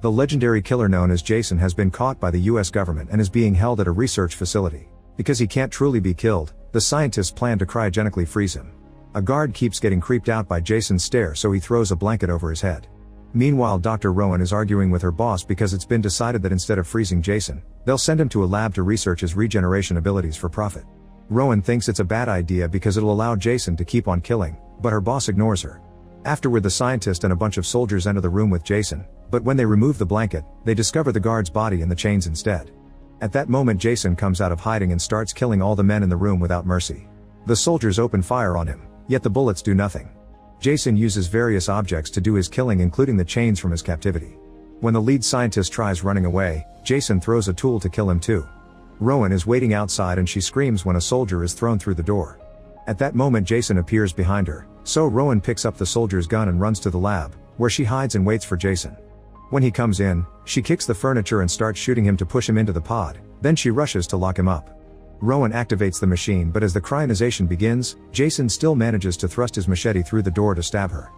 The legendary killer known as Jason has been caught by the US government and is being held at a research facility. Because he can't truly be killed, the scientists plan to cryogenically freeze him. A guard keeps getting creeped out by Jason's stare, so he throws a blanket over his head. Meanwhile, Dr. Rowan is arguing with her boss because it's been decided that instead of freezing Jason, they'll send him to a lab to research his regeneration abilities for profit. Rowan thinks it's a bad idea because it'll allow Jason to keep on killing, but her boss ignores her. Afterward, the scientist and a bunch of soldiers enter the room with Jason, but when they remove the blanket, they discover the guard's body in the chains instead. At that moment, Jason comes out of hiding and starts killing all the men in the room without mercy. The soldiers open fire on him, yet the bullets do nothing. Jason uses various objects to do his killing, including the chains from his captivity. When the lead scientist tries running away, Jason throws a tool to kill him too. Rowan is waiting outside and she screams when a soldier is thrown through the door. At that moment, Jason appears behind her, so Rowan picks up the soldier's gun and runs to the lab, where she hides and waits for Jason. When he comes in, she kicks the furniture and starts shooting him to push him into the pod, then she rushes to lock him up. Rowan activates the machine, but as the cryogenization begins, Jason still manages to thrust his machete through the door to stab her.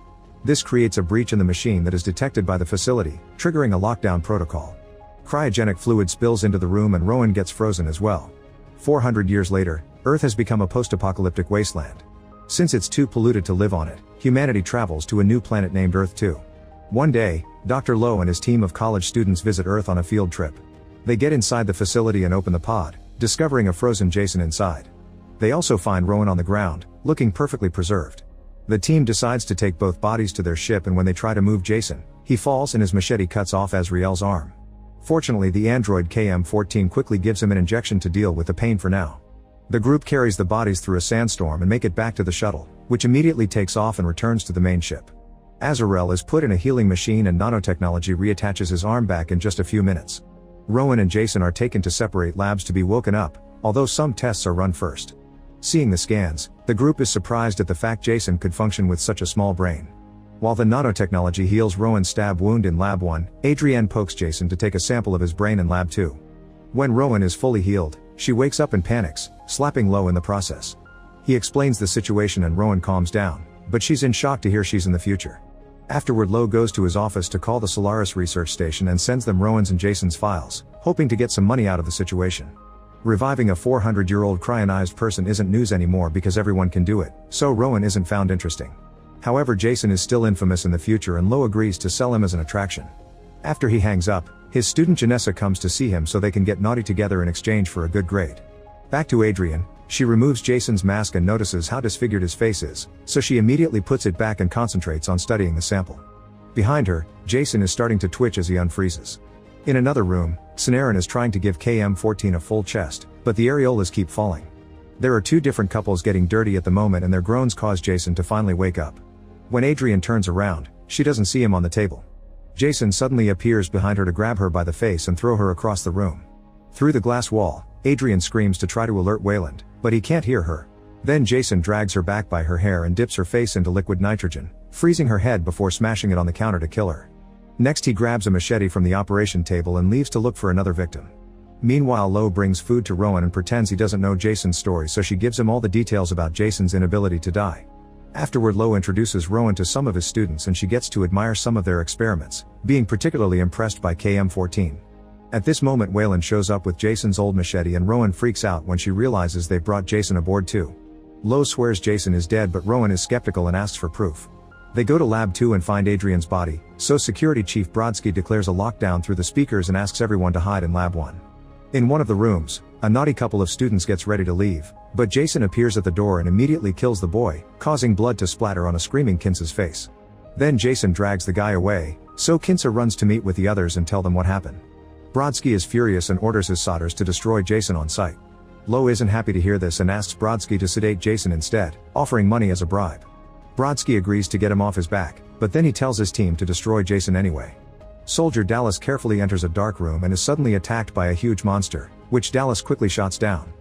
This creates a breach in the machine that is detected by the facility, triggering a lockdown protocol. Cryogenic fluid spills into the room and Rowan gets frozen as well. 400 years later, Earth has become a post-apocalyptic wasteland. Since it's too polluted to live on it, humanity travels to a new planet named Earth 2. One day, Dr. Lowe and his team of college students visit Earth on a field trip. They get inside the facility and open the pod, discovering a frozen Jason inside. They also find Rowan on the ground, looking perfectly preserved. The team decides to take both bodies to their ship, and when they try to move Jason, he falls and his machete cuts off Azrael's arm. Fortunately, the android KM-14 quickly gives him an injection to deal with the pain for now. The group carries the bodies through a sandstorm and make it back to the shuttle, which immediately takes off and returns to the main ship. Azrael is put in a healing machine and nanotechnology reattaches his arm back in just a few minutes. Rowan and Jason are taken to separate labs to be woken up, although some tests are run first. Seeing the scans, the group is surprised at the fact Jason could function with such a small brain. While the nanotechnology heals Rowan's stab wound in Lab 1, Adrienne pokes Jason to take a sample of his brain in Lab 2. When Rowan is fully healed, she wakes up and panics, slapping Lowe in the process. He explains the situation and Rowan calms down, but she's in shock to hear she's in the future. Afterward, Lowe goes to his office to call the Solaris research station and sends them Rowan's and Jason's files, hoping to get some money out of the situation. Reviving a 400-year-old cryogenized person isn't news anymore because everyone can do it, so Rowan isn't found interesting. However, Jason is still infamous in the future and Lowe agrees to sell him as an attraction. After he hangs up, his student Janessa comes to see him so they can get naughty together in exchange for a good grade. Back to Adrienne, she removes Jason's mask and notices how disfigured his face is, so she immediately puts it back and concentrates on studying the sample. Behind her, Jason is starting to twitch as he unfreezes. In another room, Synaran is trying to give KM-14 a full chest, but the areolas keep falling. There are two different couples getting dirty at the moment and their groans cause Jason to finally wake up. When Adrienne turns around, she doesn't see him on the table. Jason suddenly appears behind her to grab her by the face and throw her across the room. Through the glass wall, Adrienne screams to try to alert Wayland, but he can't hear her. Then Jason drags her back by her hair and dips her face into liquid nitrogen, freezing her head before smashing it on the counter to kill her. Next, he grabs a machete from the operation table and leaves to look for another victim. Meanwhile, Lowe brings food to Rowan and pretends he doesn't know Jason's story, so she gives him all the details about Jason's inability to die. Afterward, Lowe introduces Rowan to some of his students and she gets to admire some of their experiments, being particularly impressed by KM-14. At this moment, Wayland shows up with Jason's old machete and Rowan freaks out when she realizes they've brought Jason aboard too. Lowe swears Jason is dead, but Rowan is skeptical and asks for proof. They go to Lab 2 and find Adrienne's body, so Security Chief Brodsky declares a lockdown through the speakers and asks everyone to hide in Lab 1. In one of the rooms, a naughty couple of students gets ready to leave, but Jason appears at the door and immediately kills the boy, causing blood to splatter on a screaming Kinsa's face. Then Jason drags the guy away, so Kinsa runs to meet with the others and tell them what happened. Brodsky is furious and orders his solders to destroy Jason on sight. Lowe isn't happy to hear this and asks Brodsky to sedate Jason instead, offering money as a bribe. Brodsky agrees to get him off his back, but then he tells his team to destroy Jason anyway. Soldier Dallas carefully enters a dark room and is suddenly attacked by a huge monster, which Dallas quickly shots down.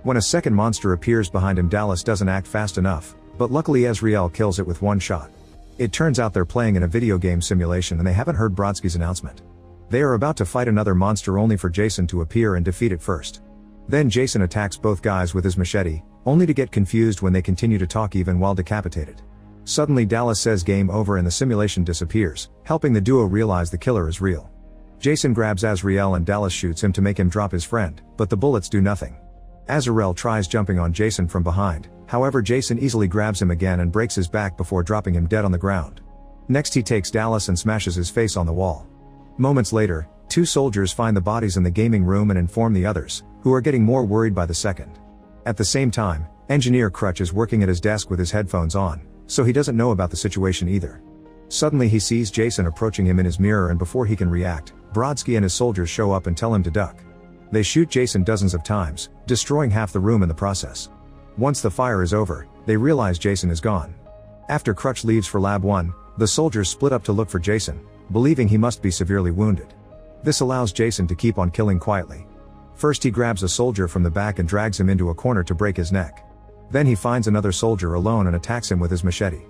When a second monster appears behind him, Dallas doesn't act fast enough, but luckily Azrael kills it with one shot. It turns out they're playing in a video game simulation and they haven't heard Brodsky's announcement. They are about to fight another monster only for Jason to appear and defeat it first. Then Jason attacks both guys with his machete, only to get confused when they continue to talk even while decapitated. Suddenly Dallas says game over and the simulation disappears, helping the duo realize the killer is real. Jason grabs Azrael and Dallas shoots him to make him drop his friend, but the bullets do nothing. Azrael tries jumping on Jason from behind, however Jason easily grabs him again and breaks his back before dropping him dead on the ground. Next he takes Dallas and smashes his face on the wall. Moments later, 2 soldiers find the bodies in the gaming room and inform the others, who are getting more worried by the second. At the same time, Engineer Crutch is working at his desk with his headphones on, so he doesn't know about the situation either. Suddenly he sees Jason approaching him in his mirror, and before he can react, Brodsky and his soldiers show up and tell him to duck. They shoot Jason dozens of times, destroying half the room in the process. Once the fire is over, they realize Jason is gone. After Crutch leaves for Lab 1, the soldiers split up to look for Jason, believing he must be severely wounded. This allows Jason to keep on killing quietly. First he grabs a soldier from the back and drags him into a corner to break his neck. Then he finds another soldier alone and attacks him with his machete.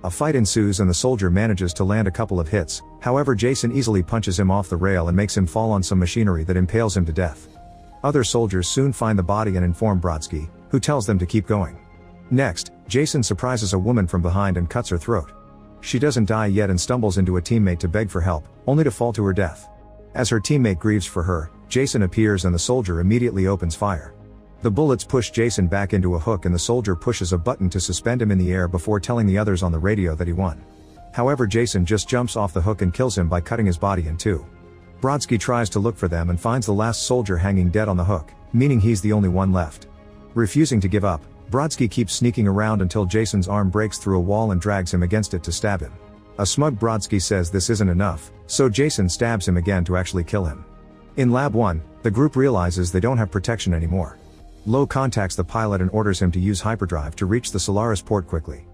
A fight ensues and the soldier manages to land a couple of hits, however Jason easily punches him off the rail and makes him fall on some machinery that impales him to death. Other soldiers soon find the body and inform Brodsky, who tells them to keep going. Next, Jason surprises a woman from behind and cuts her throat. She doesn't die yet and stumbles into a teammate to beg for help, only to fall to her death. As her teammate grieves for her, Jason appears and the soldier immediately opens fire. The bullets push Jason back into a hook and the soldier pushes a button to suspend him in the air before telling the others on the radio that he won. However, Jason just jumps off the hook and kills him by cutting his body in 2. Brodsky tries to look for them and finds the last soldier hanging dead on the hook, meaning he's the only one left. Refusing to give up, Brodsky keeps sneaking around until Jason's arm breaks through a wall and drags him against it to stab him. A smug Brodsky says this isn't enough, so Jason stabs him again to actually kill him. In Lab 1, the group realizes they don't have protection anymore. Lowe contacts the pilot and orders him to use hyperdrive to reach the Solaris port quickly.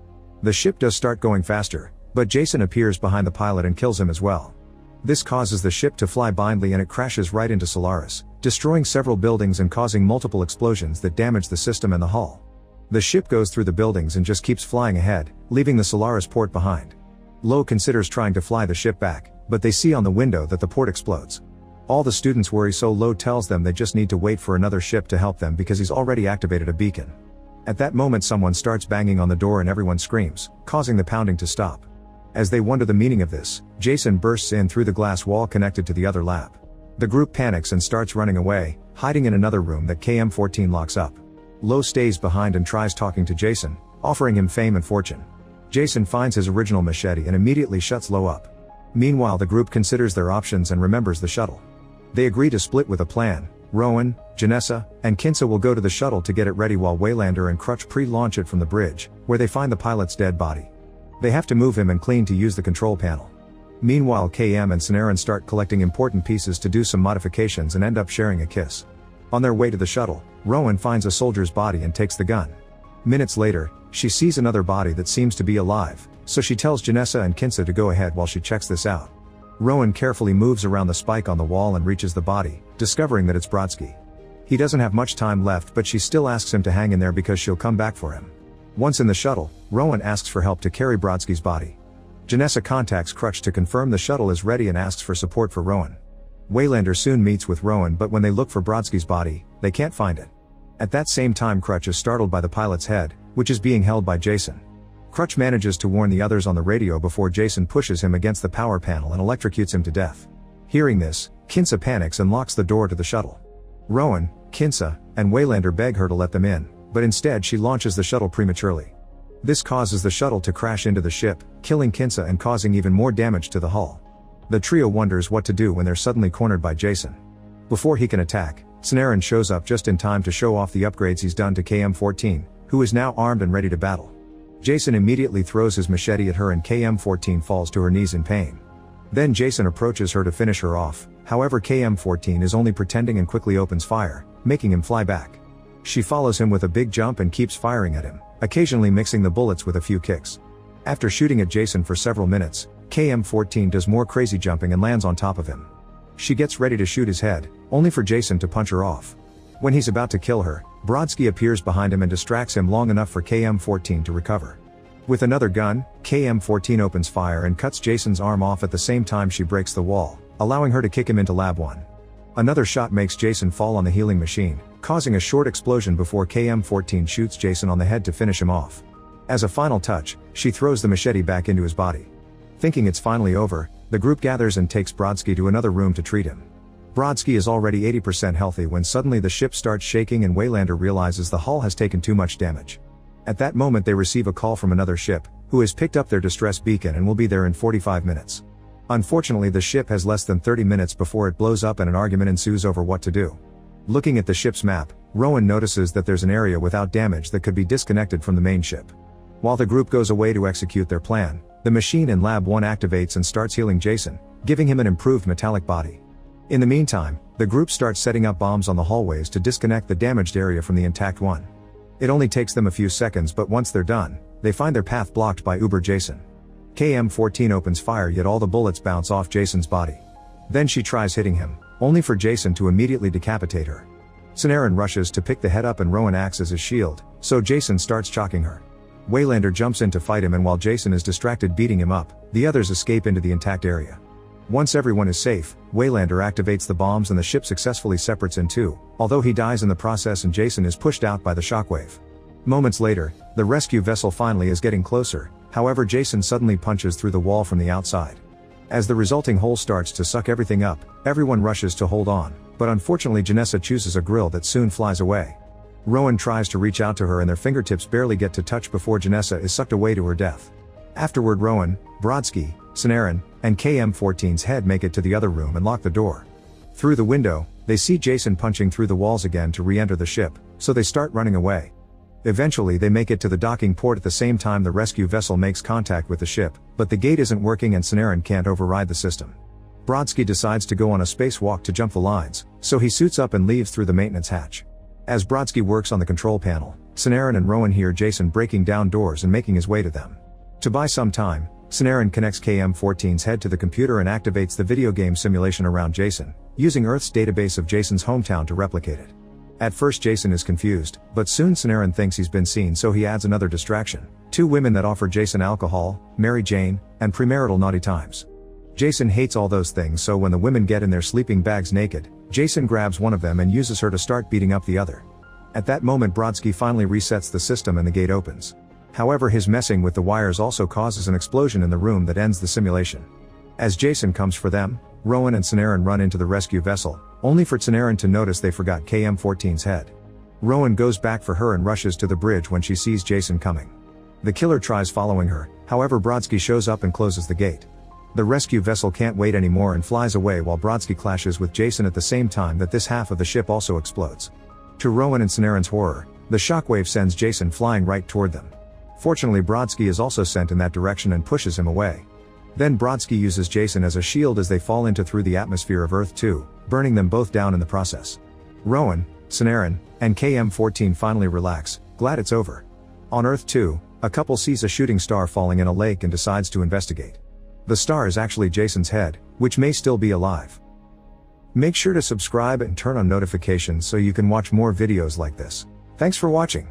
The ship does start going faster, but Jason appears behind the pilot and kills him as well. This causes the ship to fly blindly and it crashes right into Solaris, destroying several buildings and causing multiple explosions that damage the system and the hull. The ship goes through the buildings and just keeps flying ahead, leaving the Solaris port behind. Lowe considers trying to fly the ship back, but they see on the window that the port explodes. All the students worry, so Lowe tells them they just need to wait for another ship to help them because he's already activated a beacon. At that moment someone starts banging on the door and everyone screams, causing the pounding to stop. As they wonder the meaning of this, Jason bursts in through the glass wall connected to the other lab. The group panics and starts running away, hiding in another room that KM-14 locks up. Lowe stays behind and tries talking to Jason, offering him fame and fortune. Jason finds his original machete and immediately shuts Lowe up. Meanwhile the group considers their options and remembers the shuttle. They agree to split with a plan. Rowan, Janessa, and Kinsa will go to the shuttle to get it ready while Waylander and Crutch pre-launch it from the bridge, where they find the pilot's dead body. They have to move him and clean to use the control panel. Meanwhile KM and Sonaran start collecting important pieces to do some modifications and end up sharing a kiss. On their way to the shuttle, Rowan finds a soldier's body and takes the gun. Minutes later, she sees another body that seems to be alive, so she tells Janessa and Kinsa to go ahead while she checks this out. Rowan carefully moves around the spike on the wall and reaches the body, discovering that it's Brodsky. He doesn't have much time left, but she still asks him to hang in there because she'll come back for him. Once in the shuttle, Rowan asks for help to carry Brodsky's body. Janessa contacts Crutch to confirm the shuttle is ready and asks for support for Rowan. Waylander soon meets with Rowan, but when they look for Brodsky's body, they can't find it. At that same time Crutch is startled by the pilot's head, which is being held by Jason. Crutch manages to warn the others on the radio before Jason pushes him against the power panel and electrocutes him to death. Hearing this, Kinsa panics and locks the door to the shuttle. Rowan, Kinsa, and Waylander beg her to let them in, but instead she launches the shuttle prematurely. This causes the shuttle to crash into the ship, killing Kinsa and causing even more damage to the hull. The trio wonders what to do when they're suddenly cornered by Jason. Before he can attack, Sonaran shows up just in time to show off the upgrades he's done to KM-14, who is now armed and ready to battle. Jason immediately throws his machete at her and KM-14 falls to her knees in pain. Then Jason approaches her to finish her off, however KM-14 is only pretending and quickly opens fire, making him fly back. She follows him with a big jump and keeps firing at him, occasionally mixing the bullets with a few kicks. After shooting at Jason for several minutes, KM-14 does more crazy jumping and lands on top of him. She gets ready to shoot his head, only for Jason to punch her off. When he's about to kill her, Brodsky appears behind him and distracts him long enough for KM-14 to recover. With another gun, KM-14 opens fire and cuts Jason's arm off at the same time she breaks the wall, allowing her to kick him into Lab 1. Another shot makes Jason fall on the healing machine, causing a short explosion before KM-14 shoots Jason on the head to finish him off. As a final touch, she throws the machete back into his body. Thinking it's finally over, the group gathers and takes Brodsky to another room to treat him. Brodsky is already 80% healthy when suddenly the ship starts shaking and Waylander realizes the hull has taken too much damage. At that moment they receive a call from another ship, who has picked up their distress beacon and will be there in 45 minutes. Unfortunately the ship has less than 30 minutes before it blows up and an argument ensues over what to do. Looking at the ship's map, Rowan notices that there's an area without damage that could be disconnected from the main ship. While the group goes away to execute their plan, the machine in Lab 1 activates and starts healing Jason, giving him an improved metallic body. In the meantime, the group starts setting up bombs on the hallways to disconnect the damaged area from the intact one. It only takes them a few seconds, but once they're done, they find their path blocked by Uber Jason. KM-14 opens fire, yet all the bullets bounce off Jason's body. Then she tries hitting him, only for Jason to immediately decapitate her. Sanaran rushes to pick the head up and Rowan acts as his shield, so Jason starts chalking her. Waylander jumps in to fight him, and while Jason is distracted beating him up, the others escape into the intact area. Once everyone is safe, Waylander activates the bombs and the ship successfully separates in two, although he dies in the process and Jason is pushed out by the shockwave. Moments later, the rescue vessel finally is getting closer, however Jason suddenly punches through the wall from the outside. As the resulting hole starts to suck everything up, everyone rushes to hold on, but unfortunately Janessa chooses a grill that soon flies away. Rowan tries to reach out to her and their fingertips barely get to touch before Janessa is sucked away to her death. Afterward Rowan, Brodsky, Sanaran, and KM-14's head make it to the other room and lock the door. Through the window, they see Jason punching through the walls again to re-enter the ship, so they start running away. Eventually they make it to the docking port at the same time the rescue vessel makes contact with the ship, but the gate isn't working and Sanaran can't override the system. Brodsky decides to go on a spacewalk to jump the lines, so he suits up and leaves through the maintenance hatch. As Brodsky works on the control panel, Sanaran and Rowan hear Jason breaking down doors and making his way to them. To buy some time, Sanaran connects KM-14's head to the computer and activates the video game simulation around Jason, using Earth's database of Jason's hometown to replicate it. At first Jason is confused, but soon Sanaran thinks he's been seen, so he adds another distraction: two women that offer Jason alcohol, Mary Jane, and premarital naughty times. Jason hates all those things, so when the women get in their sleeping bags naked, Jason grabs one of them and uses her to start beating up the other. At that moment Brodsky finally resets the system and the gate opens. However, his messing with the wires also causes an explosion in the room that ends the simulation. As Jason comes for them, Rowan and Sanaran run into the rescue vessel, only for Sanaran to notice they forgot KM-14's head. Rowan goes back for her and rushes to the bridge when she sees Jason coming. The killer tries following her, however Brodsky shows up and closes the gate. The rescue vessel can't wait anymore and flies away while Brodsky clashes with Jason at the same time that this half of the ship also explodes. To Rowan and Sanaran's horror, the shockwave sends Jason flying right toward them. Fortunately Brodsky is also sent in that direction and pushes him away. Then Brodsky uses Jason as a shield as they fall into through the atmosphere of Earth 2, burning them both down in the process. Rowan, Sanaran, and KM-14 finally relax, glad it's over. On Earth 2, a couple sees a shooting star falling in a lake and decides to investigate. The star is actually Jason's head, which may still be alive. Make sure to subscribe and turn on notifications so you can watch more videos like this. Thanks for watching.